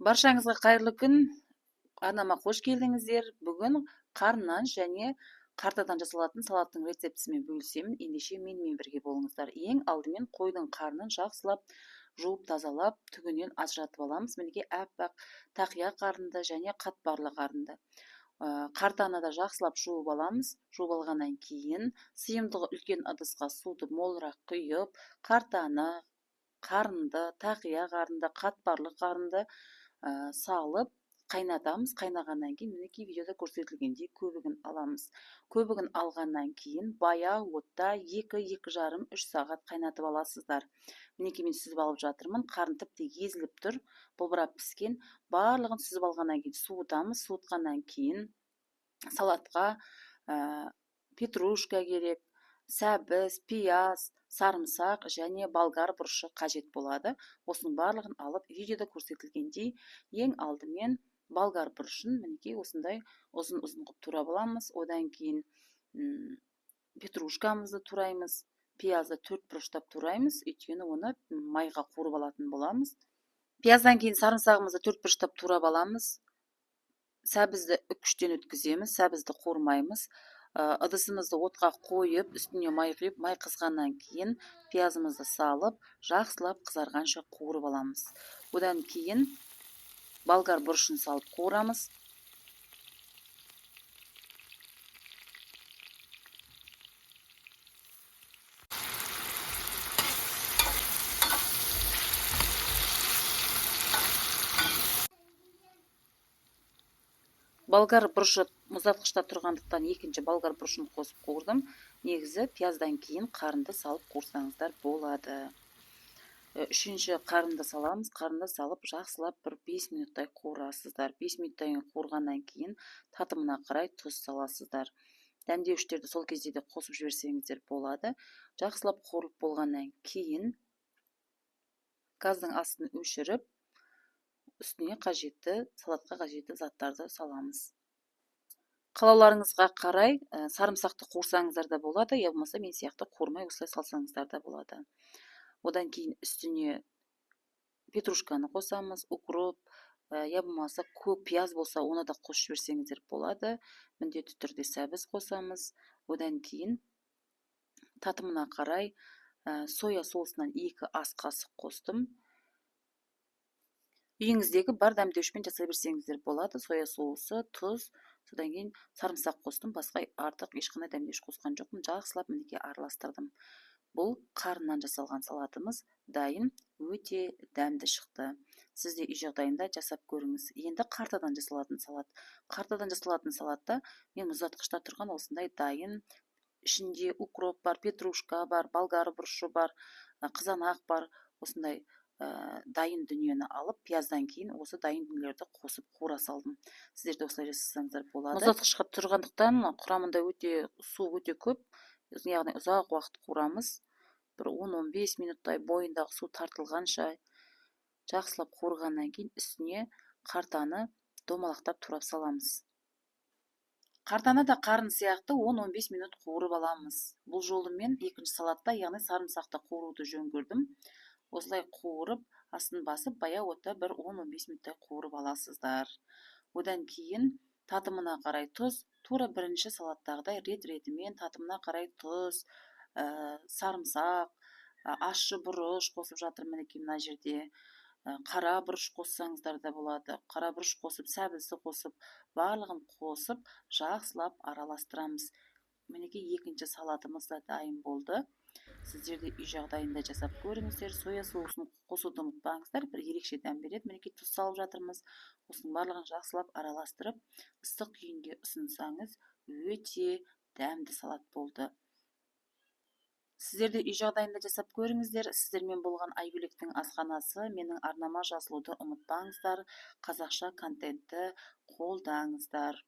Баршаңызға қайырлы күн. Арнама қош келдіңіздер. Бүгін қарыннан және қартадан жасалатын салаттың рецептісімен бөлісемін. Ендеше менімен бірге болыңыздар. Ең алдымен қойдың қарнын жақсылап жуып тазалап, түгінен ажыратып аламыз. Мінекей аппақ тақия қарынды және қатпарлы қарынды. Қартаны да жақсылап жуып аламыз. Жуып алғаннан кейін сыйымдығы үлкен ыдысқа суды молырақ құйып, қартаны, қарынды, тақия қарынды, қатпарлы қарынды салып қайнатамыз. Қайнағаннан кейін мінекей видеода көрсетілгендей көбігін аламыз. Көбігін алғаннан кейін баяу отта 2-2,5-3 сағат қайнатып аласыздар. Мінекей мен сүзіп алып жатырмын. Қарын тіпті езіліп тұр, бұлбырап піскен. Барлығын сүзіп алғаннан кейін суытамыз. Суытқаннан кейін салатқа петрушка керек, сәбіз, пияз, сарымсақ және болгар бұрышы қажет болады. Осының барлығын алып, видеода көрсетілгендей ең алдымен болгар бұрышын мінекей осындай ұзын-ұзын қылып турап аламыз. Одан кейін петрушкамызды тураймыз, пиязды 4 бұрыштап тураймыз, өйткені оны майға қуырып алатын боламыз. Пияздан кейін сарымсағымызды 4 бұрыштап турап аламыз. Сәбізді үккіштен өткіземіз, сәбізді қуырмаймыз. Ыдысымызды отқа қойып, үстіне май құйып, май қызғаннан кейін пиязымызды салып, жақсылап қызарғанша қуырып аламыз. Одан кейін болгар бұрышын салып қуырамыз. Болгар бұрышы мұздатқышта тұрғандықтан екінші болгар бұрышын қосып қуырдым. Негізі пияздан кейін қарынды салып қуырсаңыздар болады. Үшінші қарынды саламыз. Қарынды салып жақсылап бір 5 минуттай қуырасыздар. 5 минуттан қуырғаннан кейін татымына қарай тұз саласыздар. Дәмдеуіштерді сол кезде де қосып жіберсеңіздер болады. Жақсылап қуырылып болғаннан кейін газдың астын өшіріп, үстіне қажетті, салатқа қажетті заттарды саламыз. Қалауларыңызға қарай сарымсақты қуырсаңыздар да болады, я болмаса мен сияқты қуырмай осылай салсаңыздар да болады. Одан кейін үстіне петрушканы қосамыз, укроп, я болмаса көк пияз болса, оны да қосып жіберсеңіздер болады. Міндетті түрде сәбіз қосамыз. Одан кейін татымына қарай соя соусынан 2 ас қасық қостым. Үйіңіздегі бар дәмдеуішпен жасай берсеңіздер болады. Соя соусы, тұз, содан кейін сарымсақ қостым. Басқа артық ешқандай дәмдеуіш қосқан жоқпын. Жақсылап мінекей араластырдым. Бұл қарыннан жасалған салатымыз дайын, өте дәмді шықты. Сіз де үй жағдайында жасап көріңіз. Енді қартадан жасалатын салат. Қартадан жасалатын салатта мен мұздатқышта тұрған осындай дайын, ішінде укроп бар, петрушка бар, болгар бұрышы бар, қызанақ бар, осындай дайын дүниені алып, пияздан кейін осы дайын дүниелерді қосып қуыра салдым. Сіздер де осылай жасасаңыздар болады. Мұздатқышқа тұрғандықтан құрамында су өте көп, яғни ұзақ уақыт қуырамыз. Бір 10-15 минуттай бойындағы су тартылғанша жақсылап қуырғаннан кейін үстіне қартаны домалақтап турап саламыз. Қартаны да қарын сияқты 10-15 минут қуырып аламыз. Бұл жолы мен екінші салатта, яғни сарымсақты қуыруды жөн көрдім. Осылай қуырып, астын басып, баяу отта бір 10-15 минуттай қуырып аласыздар. Одан кейін татымына қарай тұз, тура бірінші салаттағыдай рет-ретімен татымына қарай тұз, сарымсақ, ащы бұрыш қосып жатырмын мінекей мына жерде. Қара бұрыш қоссаңыздар да болады. Қара бұрыш қосып, сәбізді қосып, барлығын қосып, жақсылап араластырамыз. Мінекей екінші салатымыз да дайын болды. Сіздер де үй жағдайында жасап көріңіздер. Соя соусын қосуды ұмытпаңыздар, бір ерекше дәм береді. Мінекей тұз салып жатырмыз. Осының барлығын жақсылап араластырып, ыстық күйінде ұсынсаңыз, өте дәмді салат болды. Сіздер де үй жағдайында жасап көріңіздер. Сіздермен болған Айгүлектің асханасы. Менің арнама жазылуды ұмытпаңыздар. Қазақша контентті қолдаңыздар.